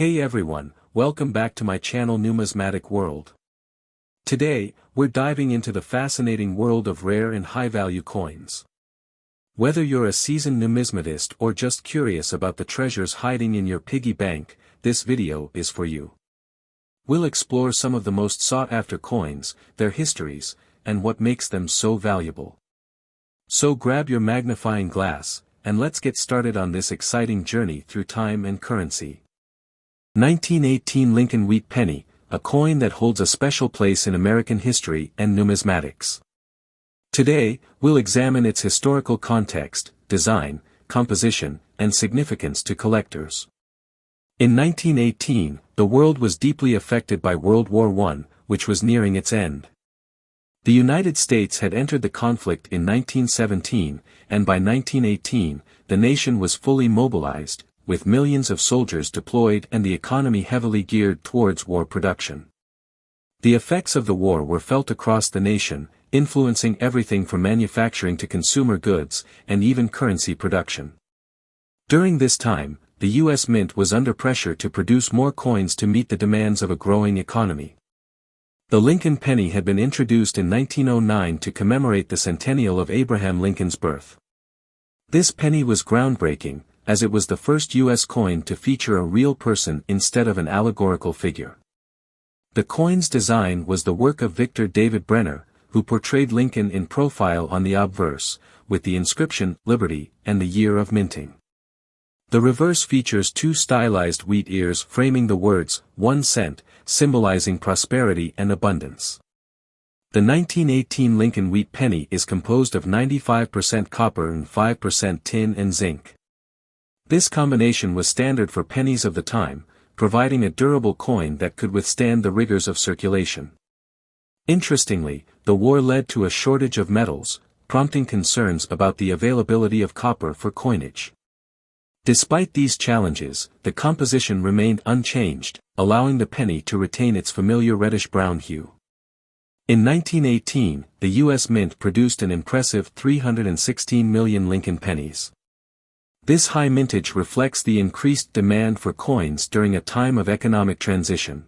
Hey everyone, welcome back to my channel Numismatic World. Today, we're diving into the fascinating world of rare and high-value coins. Whether you're a seasoned numismatist or just curious about the treasures hiding in your piggy bank, this video is for you. We'll explore some of the most sought-after coins, their histories, and what makes them so valuable. So grab your magnifying glass, and let's get started on this exciting journey through time and currency. 1918 Lincoln Wheat Penny, a coin that holds a special place in American history and numismatics. Today, we'll examine its historical context, design, composition, and significance to collectors. In 1918, the world was deeply affected by World War I, which was nearing its end. The United States had entered the conflict in 1917, and by 1918, the nation was fully mobilized, with millions of soldiers deployed and the economy heavily geared towards war production. The effects of the war were felt across the nation, influencing everything from manufacturing to consumer goods, and even currency production. During this time, the U.S. Mint was under pressure to produce more coins to meet the demands of a growing economy. The Lincoln penny had been introduced in 1909 to commemorate the centennial of Abraham Lincoln's birth. This penny was groundbreaking, as it was the first U.S. coin to feature a real person instead of an allegorical figure. The coin's design was the work of Victor David Brenner, who portrayed Lincoln in profile on the obverse, with the inscription, Liberty, and the year of minting. The reverse features two stylized wheat ears framing the words, 1 cent, symbolizing prosperity and abundance. The 1918 Lincoln Wheat Penny is composed of 95% copper and 5% tin and zinc. This combination was standard for pennies of the time, providing a durable coin that could withstand the rigors of circulation. Interestingly, the war led to a shortage of metals, prompting concerns about the availability of copper for coinage. Despite these challenges, the composition remained unchanged, allowing the penny to retain its familiar reddish-brown hue. In 1918, the U.S. Mint produced an impressive 316 million Lincoln pennies. This high mintage reflects the increased demand for coins during a time of economic transition.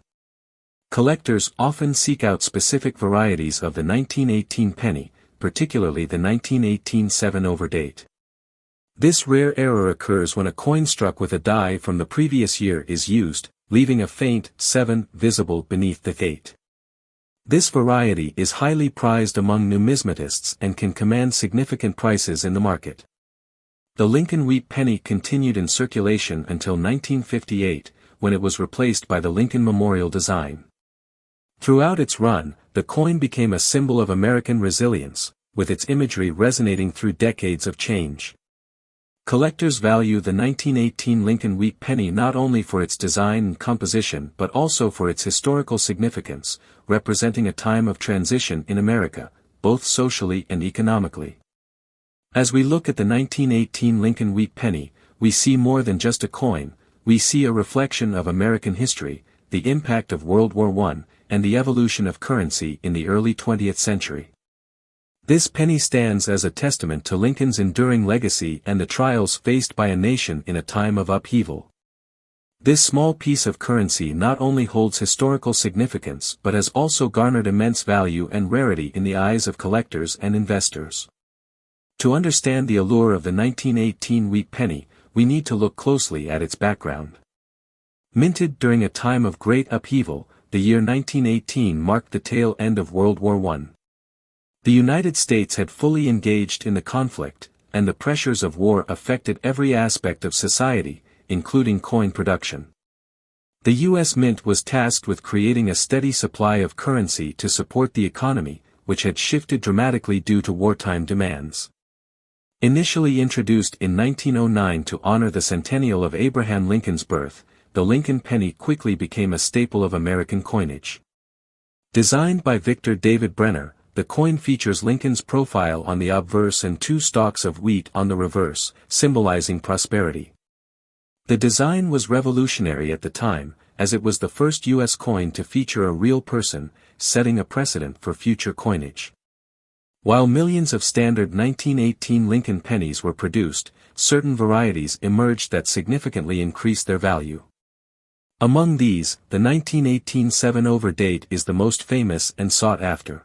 Collectors often seek out specific varieties of the 1918 penny, particularly the 1918 7/over date. This rare error occurs when a coin struck with a die from the previous year is used, leaving a faint 7 visible beneath the 8. This variety is highly prized among numismatists and can command significant prices in the market. The Lincoln Wheat Penny continued in circulation until 1958, when it was replaced by the Lincoln Memorial design. Throughout its run, the coin became a symbol of American resilience, with its imagery resonating through decades of change. Collectors value the 1918 Lincoln Wheat Penny not only for its design and composition but also for its historical significance, representing a time of transition in America, both socially and economically. As we look at the 1918 Lincoln Wheat Penny, we see more than just a coin, we see a reflection of American history, the impact of World War I, and the evolution of currency in the early 20th century. This penny stands as a testament to Lincoln's enduring legacy and the trials faced by a nation in a time of upheaval. This small piece of currency not only holds historical significance but has also garnered immense value and rarity in the eyes of collectors and investors. To understand the allure of the 1918 wheat penny, we need to look closely at its background. Minted during a time of great upheaval, the year 1918 marked the tail end of World War I. The United States had fully engaged in the conflict, and the pressures of war affected every aspect of society, including coin production. The U.S. Mint was tasked with creating a steady supply of currency to support the economy, which had shifted dramatically due to wartime demands. Initially introduced in 1909 to honor the centennial of Abraham Lincoln's birth, the Lincoln penny quickly became a staple of American coinage. Designed by Victor David Brenner, the coin features Lincoln's profile on the obverse and two stalks of wheat on the reverse, symbolizing prosperity. The design was revolutionary at the time, as it was the first U.S. coin to feature a real person, setting a precedent for future coinage. While millions of standard 1918 Lincoln pennies were produced, certain varieties emerged that significantly increased their value. Among these, the 1918 7-over date is the most famous and sought after.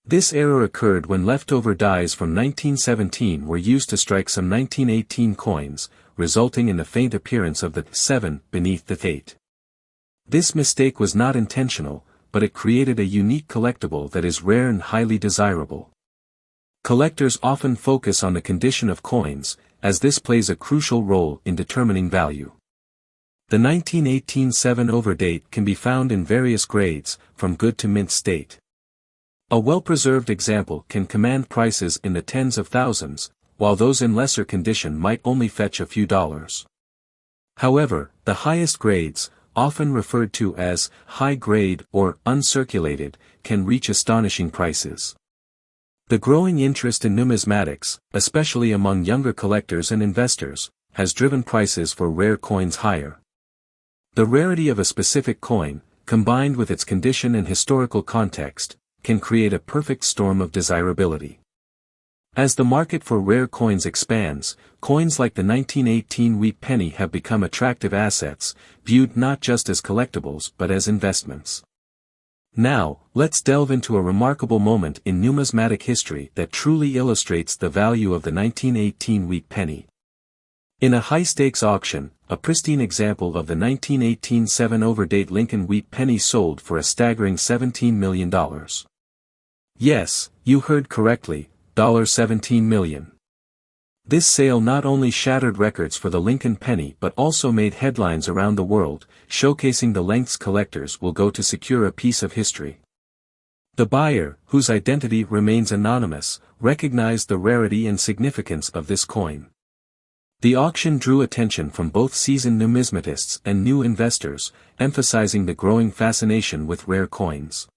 This error occurred when leftover dies from 1917 were used to strike some 1918 coins, resulting in the faint appearance of the 7 beneath the 8. This mistake was not intentional, but it created a unique collectible that is rare and highly desirable. Collectors often focus on the condition of coins, as this plays a crucial role in determining value. The 1918 7-over date can be found in various grades, from good to mint state. A well-preserved example can command prices in the tens of thousands, while those in lesser condition might only fetch a few dollars. However, the highest grades, often referred to as high-grade or uncirculated, can reach astonishing prices. The growing interest in numismatics, especially among younger collectors and investors, has driven prices for rare coins higher. The rarity of a specific coin, combined with its condition and historical context, can create a perfect storm of desirability. As the market for rare coins expands, coins like the 1918 wheat penny have become attractive assets, viewed not just as collectibles but as investments. Now, let's delve into a remarkable moment in numismatic history that truly illustrates the value of the 1918 wheat penny. In a high-stakes auction, a pristine example of the 1918 7-over date Lincoln wheat penny sold for a staggering $17 million. Yes, you heard correctly, $17 million. This sale not only shattered records for the Lincoln penny but also made headlines around the world, showcasing the lengths collectors will go to secure a piece of history. The buyer, whose identity remains anonymous, recognized the rarity and significance of this coin. The auction drew attention from both seasoned numismatists and new investors, emphasizing the growing fascination with rare coins.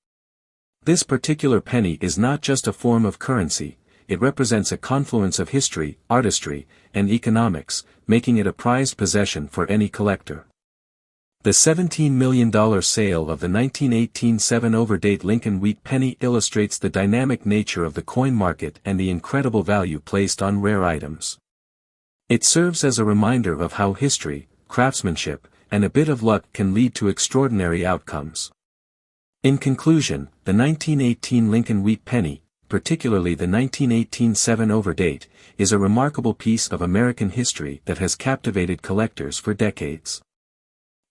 This particular penny is not just a form of currency, it represents a confluence of history, artistry, and economics, making it a prized possession for any collector. The $17 million sale of the 1918 7-over date Lincoln wheat penny illustrates the dynamic nature of the coin market and the incredible value placed on rare items. It serves as a reminder of how history, craftsmanship, and a bit of luck can lead to extraordinary outcomes. In conclusion, the 1918 Lincoln wheat penny, particularly the 1918 7-over date, is a remarkable piece of American history that has captivated collectors for decades.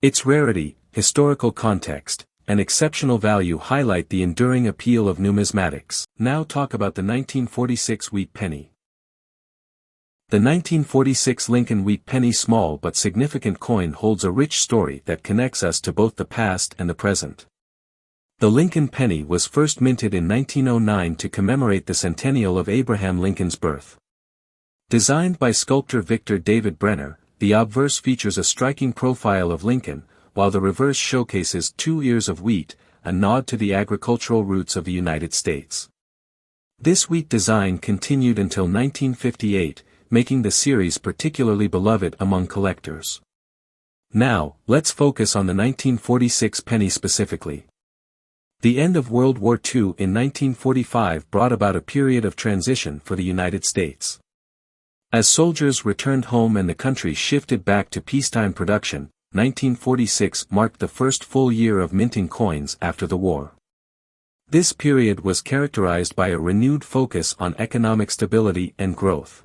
Its rarity, historical context, and exceptional value highlight the enduring appeal of numismatics. Now talk about the 1946 wheat penny. The 1946 Lincoln wheat penny, small but significant coin, holds a rich story that connects us to both the past and the present. The Lincoln penny was first minted in 1909 to commemorate the centennial of Abraham Lincoln's birth. Designed by sculptor Victor David Brenner, the obverse features a striking profile of Lincoln, while the reverse showcases 2 ears of wheat, a nod to the agricultural roots of the United States. This wheat design continued until 1958, making the series particularly beloved among collectors. Now, let's focus on the 1946 penny specifically. The end of World War II in 1945 brought about a period of transition for the United States. As soldiers returned home and the country shifted back to peacetime production, 1946 marked the first full year of minting coins after the war. This period was characterized by a renewed focus on economic stability and growth.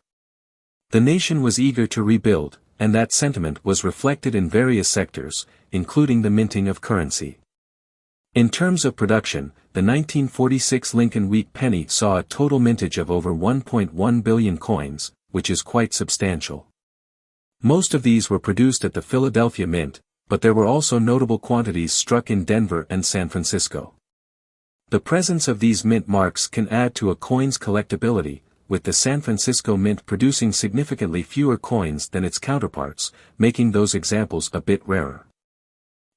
The nation was eager to rebuild, and that sentiment was reflected in various sectors, including the minting of currency. In terms of production, the 1946 Lincoln wheat penny saw a total mintage of over 1.1 billion coins, which is quite substantial. Most of these were produced at the Philadelphia Mint, but there were also notable quantities struck in Denver and San Francisco. The presence of these mint marks can add to a coin's collectability, with the San Francisco Mint producing significantly fewer coins than its counterparts, making those examples a bit rarer.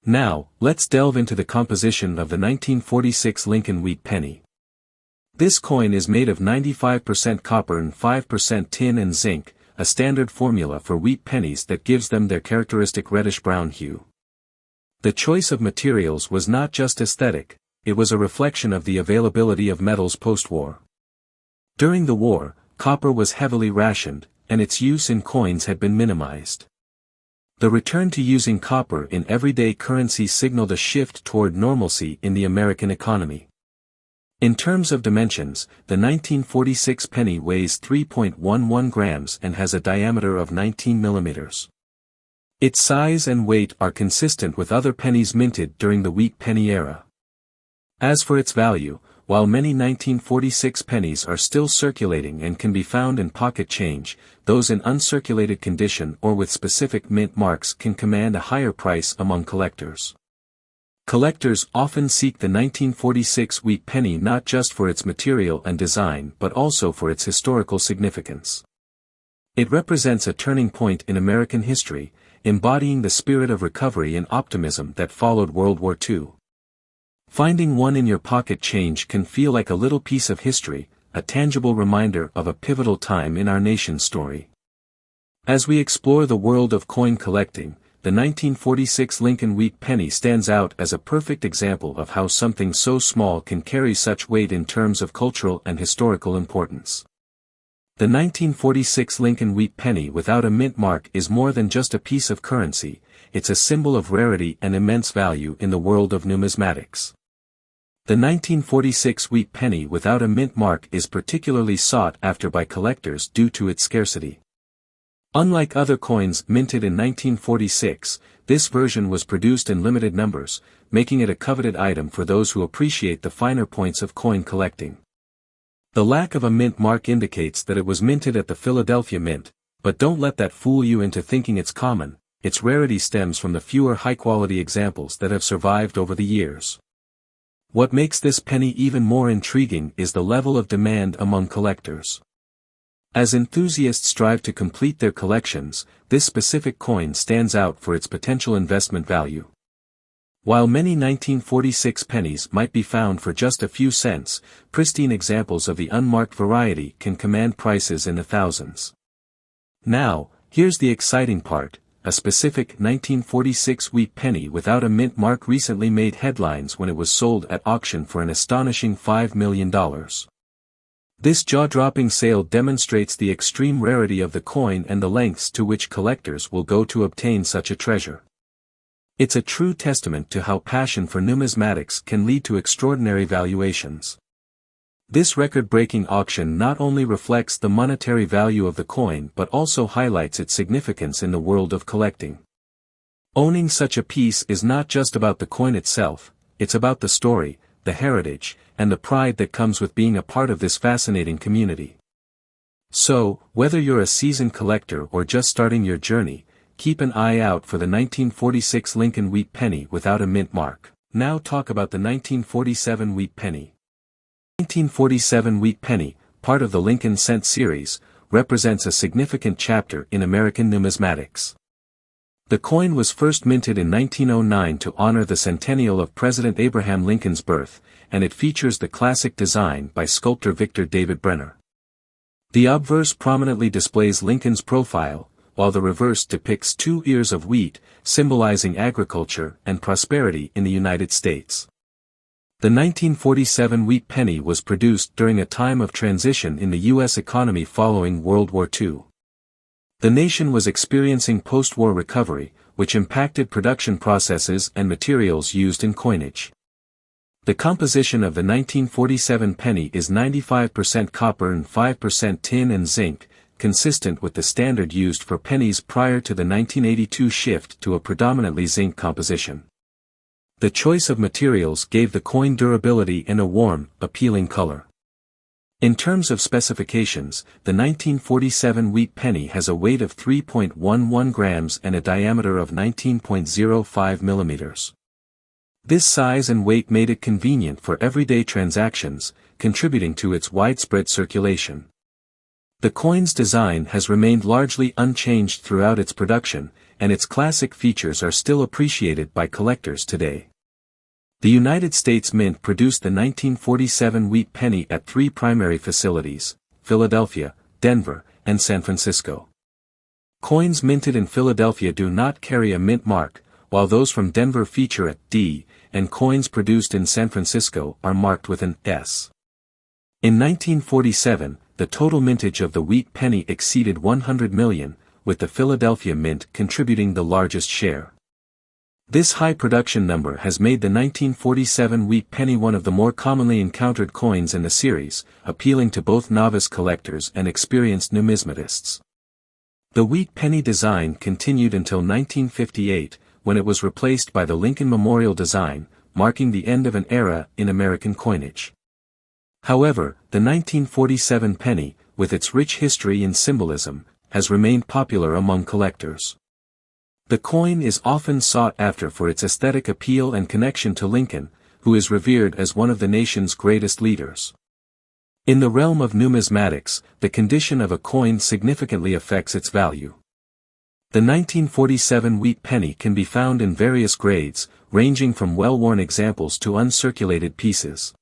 Now, let's delve into the composition of the 1946 Lincoln wheat penny. This coin is made of 95% copper and 5% tin and zinc, a standard formula for wheat pennies that gives them their characteristic reddish-brown hue. The choice of materials was not just aesthetic, it was a reflection of the availability of metals post-war. During the war, copper was heavily rationed, and its use in coins had been minimized. The return to using copper in everyday currency signaled a shift toward normalcy in the American economy. In terms of dimensions, the 1946 penny weighs 3.11 grams and has a diameter of 19 millimeters. Its size and weight are consistent with other pennies minted during the weak penny era. As for its value, while many 1946 pennies are still circulating and can be found in pocket change, those in uncirculated condition or with specific mint marks can command a higher price among collectors. Collectors often seek the 1946 weak penny not just for its material and design but also for its historical significance. It represents a turning point in American history, embodying the spirit of recovery and optimism that followed World War II. Finding one in your pocket change can feel like a little piece of history, a tangible reminder of a pivotal time in our nation's story. As we explore the world of coin collecting, the 1946 Lincoln weak penny stands out as a perfect example of how something so small can carry such weight in terms of cultural and historical importance. The 1946 Lincoln weak penny without a mint mark is more than just a piece of currency, it's a symbol of rarity and immense value in the world of numismatics. The 1946 weak penny without a mint mark is particularly sought after by collectors due to its scarcity. Unlike other coins minted in 1946, this version was produced in limited numbers, making it a coveted item for those who appreciate the finer points of coin collecting. The lack of a mint mark indicates that it was minted at the Philadelphia Mint, but don't let that fool you into thinking it's common. Its rarity stems from the fewer high-quality examples that have survived over the years. What makes this penny even more intriguing is the level of demand among collectors. As enthusiasts strive to complete their collections, this specific coin stands out for its potential investment value. While many 1946 pennies might be found for just a few cents, pristine examples of the unmarked variety can command prices in the thousands. Now, here's the exciting part. A specific 1946 wheat penny without a mint mark recently made headlines when it was sold at auction for an astonishing $5 million. This jaw-dropping sale demonstrates the extreme rarity of the coin and the lengths to which collectors will go to obtain such a treasure. It's a true testament to how passion for numismatics can lead to extraordinary valuations. This record-breaking auction not only reflects the monetary value of the coin but also highlights its significance in the world of collecting. Owning such a piece is not just about the coin itself, it's about the story, the heritage, and the pride that comes with being a part of this fascinating community. So, whether you're a seasoned collector or just starting your journey, keep an eye out for the 1946 Lincoln wheat penny without a mint mark. Now talk about the 1947 wheat penny. 1947 wheat penny, part of the Lincoln cent series, represents a significant chapter in American numismatics. The coin was first minted in 1909 to honor the centennial of President Abraham Lincoln's birth, and it features the classic design by sculptor Victor David Brenner. The obverse prominently displays Lincoln's profile, while the reverse depicts 2 ears of wheat, symbolizing agriculture and prosperity in the United States. The 1947 wheat penny was produced during a time of transition in the U.S. economy following World War II. The nation was experiencing post-war recovery, which impacted production processes and materials used in coinage. The composition of the 1947 penny is 95% copper and 5% tin and zinc, consistent with the standard used for pennies prior to the 1982 shift to a predominantly zinc composition. The choice of materials gave the coin durability and a warm, appealing color. In terms of specifications, the 1947 wheat penny has a weight of 3.11 grams and a diameter of 19.05 millimeters. This size and weight made it convenient for everyday transactions, contributing to its widespread circulation. The coin's design has remained largely unchanged throughout its production, and its classic features are still appreciated by collectors today. The United States Mint produced the 1947 wheat penny at 3 primary facilities: Philadelphia, Denver, and San Francisco. Coins minted in Philadelphia do not carry a mint mark, while those from Denver feature a D, and coins produced in San Francisco are marked with an S. In 1947, the total mintage of the wheat penny exceeded 100 million, with the Philadelphia Mint contributing the largest share. This high production number has made the 1947 wheat penny one of the more commonly encountered coins in the series, appealing to both novice collectors and experienced numismatists. The wheat penny design continued until 1958, when it was replaced by the Lincoln Memorial design, marking the end of an era in American coinage. However, the 1947 penny, with its rich history and symbolism, has remained popular among collectors. The coin is often sought after for its aesthetic appeal and connection to Lincoln, who is revered as one of the nation's greatest leaders. In the realm of numismatics, the condition of a coin significantly affects its value. The 1947 wheat penny can be found in various grades, ranging from well-worn examples to uncirculated pieces.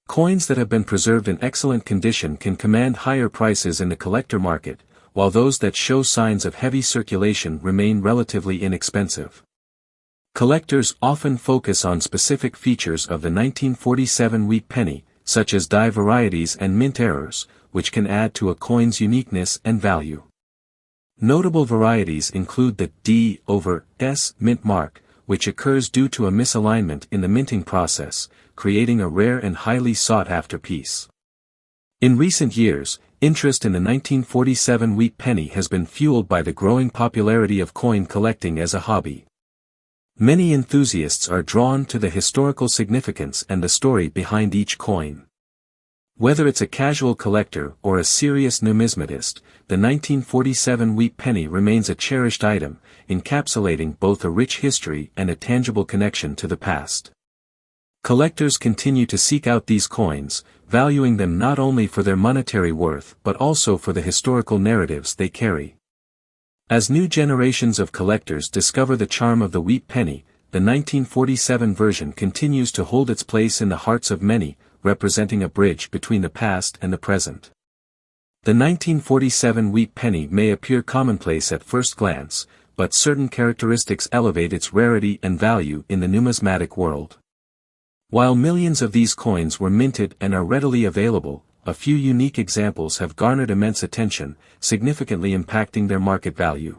Coins that have been preserved in excellent condition can command higher prices in the collector market, while those that show signs of heavy circulation remain relatively inexpensive. Collectors often focus on specific features of the 1947 wheat penny, such as die varieties and mint errors, which can add to a coin's uniqueness and value. Notable varieties include the D/S mint mark, which occurs due to a misalignment in the minting process, creating a rare and highly sought-after piece. In recent years, interest in the 1947 wheat penny has been fueled by the growing popularity of coin collecting as a hobby. Many enthusiasts are drawn to the historical significance and the story behind each coin. Whether it's a casual collector or a serious numismatist, the 1947 wheat penny remains a cherished item, encapsulating both a rich history and a tangible connection to the past. Collectors continue to seek out these coins, valuing them not only for their monetary worth but also for the historical narratives they carry. As new generations of collectors discover the charm of the wheat penny, the 1947 version continues to hold its place in the hearts of many, representing a bridge between the past and the present. The 1947 wheat penny may appear commonplace at first glance, but certain characteristics elevate its rarity and value in the numismatic world. While millions of these coins were minted and are readily available, a few unique examples have garnered immense attention, significantly impacting their market value.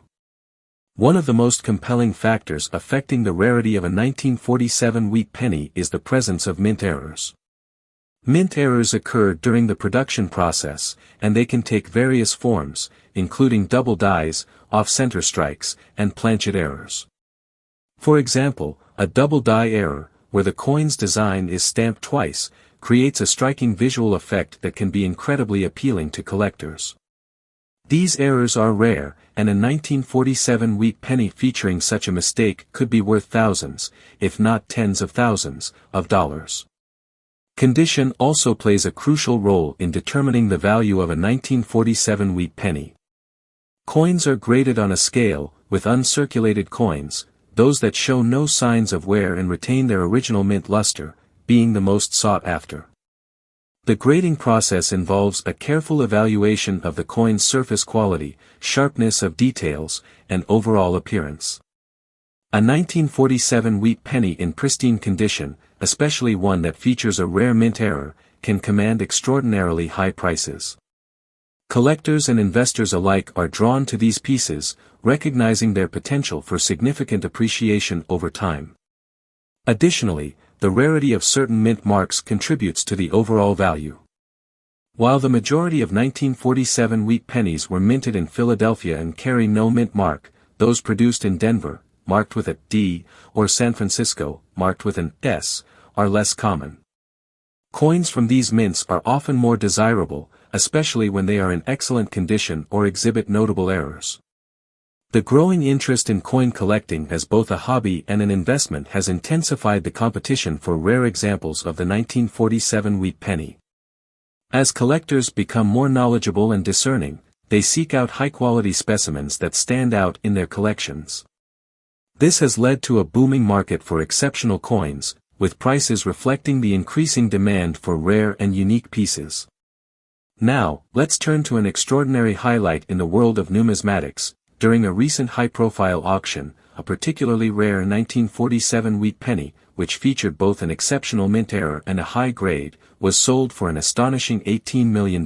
One of the most compelling factors affecting the rarity of a 1947 wheat penny is the presence of mint errors. Mint errors occur during the production process, and they can take various forms, including double dies, off-center strikes, and planchet errors. For example, a double die error, where the coin's design is stamped twice, creates a striking visual effect that can be incredibly appealing to collectors. These errors are rare, and a 1947 wheat penny featuring such a mistake could be worth thousands, if not tens of thousands, of dollars. Condition also plays a crucial role in determining the value of a 1947 wheat penny. Coins are graded on a scale, with uncirculated coins, those that show no signs of wear and retain their original mint luster, being the most sought after. The grading process involves a careful evaluation of the coin's surface quality, sharpness of details, and overall appearance. A 1947 wheat penny in pristine condition, especially one that features a rare mint error, can command extraordinarily high prices. Collectors and investors alike are drawn to these pieces, recognizing their potential for significant appreciation over time. Additionally, the rarity of certain mint marks contributes to the overall value. While the majority of 1947 wheat pennies were minted in Philadelphia and carry no mint mark, those produced in Denver, marked with a D, or San Francisco, marked with an S, are less common. Coins from these mints are often more desirable, especially when they are in excellent condition or exhibit notable errors. The growing interest in coin collecting as both a hobby and an investment has intensified the competition for rare examples of the 1947 wheat penny. As collectors become more knowledgeable and discerning, they seek out high-quality specimens that stand out in their collections. This has led to a booming market for exceptional coins, with prices reflecting the increasing demand for rare and unique pieces. Now, let's turn to an extraordinary highlight in the world of numismatics. During a recent high-profile auction, a particularly rare 1947 wheat penny, which featured both an exceptional mint error and a high grade, was sold for an astonishing $18 million.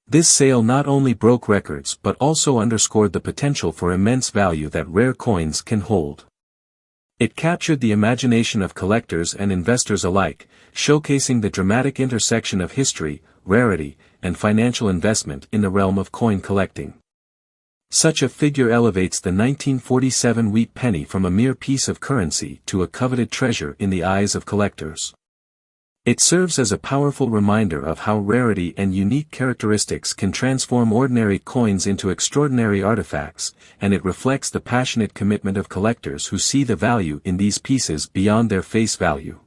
This sale not only broke records but also underscored the potential for immense value that rare coins can hold. It captured the imagination of collectors and investors alike, showcasing the dramatic intersection of history, rarity, and financial investment in the realm of coin collecting. Such a figure elevates the 1947 wheat penny from a mere piece of currency to a coveted treasure in the eyes of collectors. It serves as a powerful reminder of how rarity and unique characteristics can transform ordinary coins into extraordinary artifacts, and it reflects the passionate commitment of collectors who see the value in these pieces beyond their face value.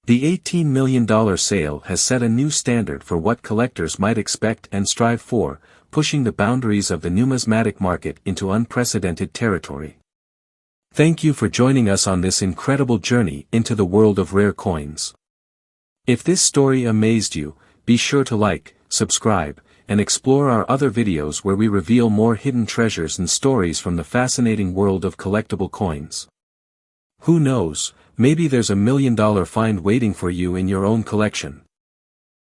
The $18 million sale has set a new standard for what collectors might expect and strive for, pushing the boundaries of the numismatic market into unprecedented territory. Thank you for joining us on this incredible journey into the world of rare coins. If this story amazed you, be sure to like, subscribe, and explore our other videos where we reveal more hidden treasures and stories from the fascinating world of collectible coins. Who knows, maybe there's $1 million find waiting for you in your own collection.